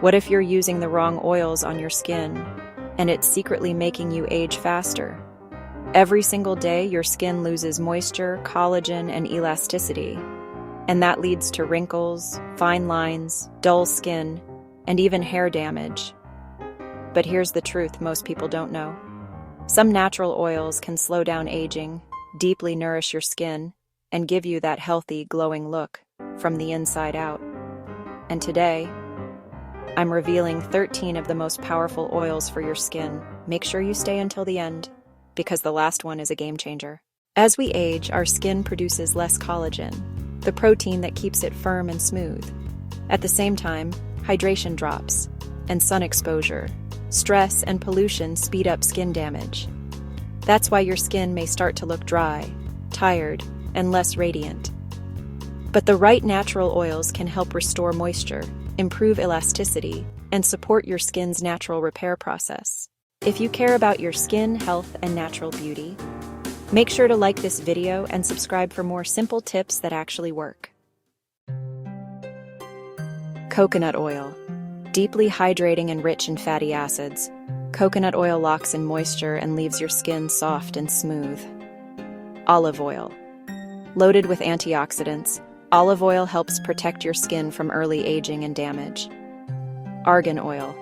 What if you're using the wrong oils on your skin and it's secretly making you age faster? Every single day, your skin loses moisture, collagen, and elasticity, and that leads to wrinkles, fine lines, dull skin, and even hair damage. But here's the truth most people don't know. Some natural oils can slow down aging, deeply nourish your skin, and give you that healthy, glowing look from the inside out. And today, I'm revealing 13 of the most powerful oils for your skin. Make sure you stay until the end, because the last one is a game changer. As we age, our skin produces less collagen, the protein that keeps it firm and smooth. At the same time, hydration drops, and sun exposure, stress, and pollution speed up skin damage. That's why your skin may start to look dry, tired, and less radiant. But the right natural oils can help restore moisture, improve elasticity, and support your skin's natural repair process. If you care about your skin, health, and natural beauty, make sure to like this video and subscribe for more simple tips that actually work. Coconut oil. Deeply hydrating and rich in fatty acids, coconut oil locks in moisture and leaves your skin soft and smooth. Olive oil. Loaded with antioxidants, olive oil helps protect your skin from early aging and damage. Argan oil.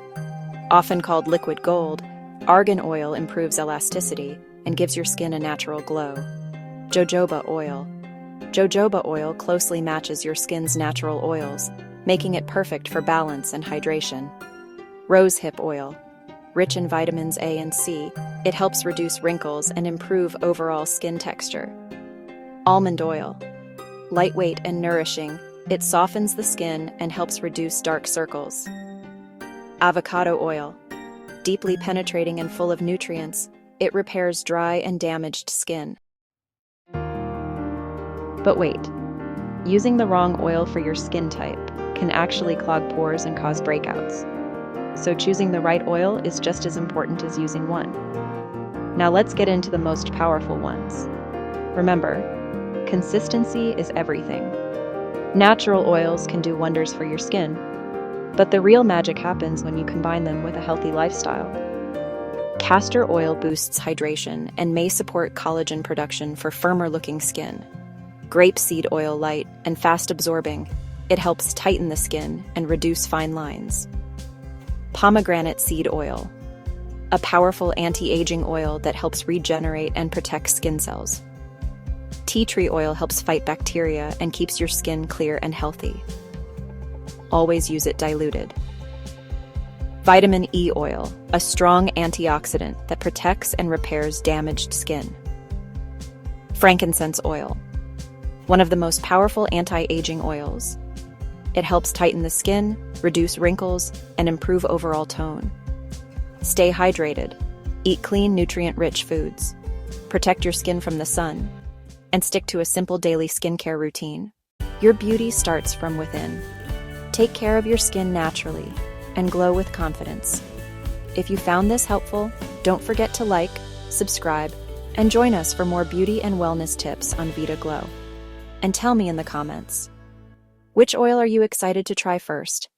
Often called liquid gold, argan oil improves elasticity and gives your skin a natural glow. Jojoba oil. Jojoba oil closely matches your skin's natural oils, making it perfect for balance and hydration. Rosehip oil. Rich in vitamins A and C, it helps reduce wrinkles and improve overall skin texture. Almond oil. Lightweight and nourishing, it softens the skin and helps reduce dark circles. Avocado oil. Deeply penetrating and full of nutrients, it repairs dry and damaged skin. But wait, using the wrong oil for your skin type can actually clog pores and cause breakouts. So choosing the right oil is just as important as using one. Now let's get into the most powerful ones. Remember, consistency is everything. Natural oils can do wonders for your skin, but the real magic happens when you combine them with a healthy lifestyle. Castor oil boosts hydration and may support collagen production for firmer-looking skin. Grapeseed oil light and fast-absorbing, it helps tighten the skin and reduce fine lines. Pomegranate seed oil, a powerful anti-aging oil that helps regenerate and protect skin cells. Tea tree oil helps fight bacteria and keeps your skin clear and healthy. Always use it diluted. Vitamin E oil, a strong antioxidant that protects and repairs damaged skin. Frankincense oil, one of the most powerful anti-aging oils. It helps tighten the skin, reduce wrinkles, and improve overall tone. Stay hydrated. Eat clean, nutrient-rich foods. Protect your skin from the sun. And stick to a simple daily skincare routine. Your beauty starts from within. Take care of your skin naturally and glow with confidence. If you found this helpful, don't forget to like, subscribe, and join us for more beauty and wellness tips on Vita Glow. And tell me in the comments, which oil are you excited to try first?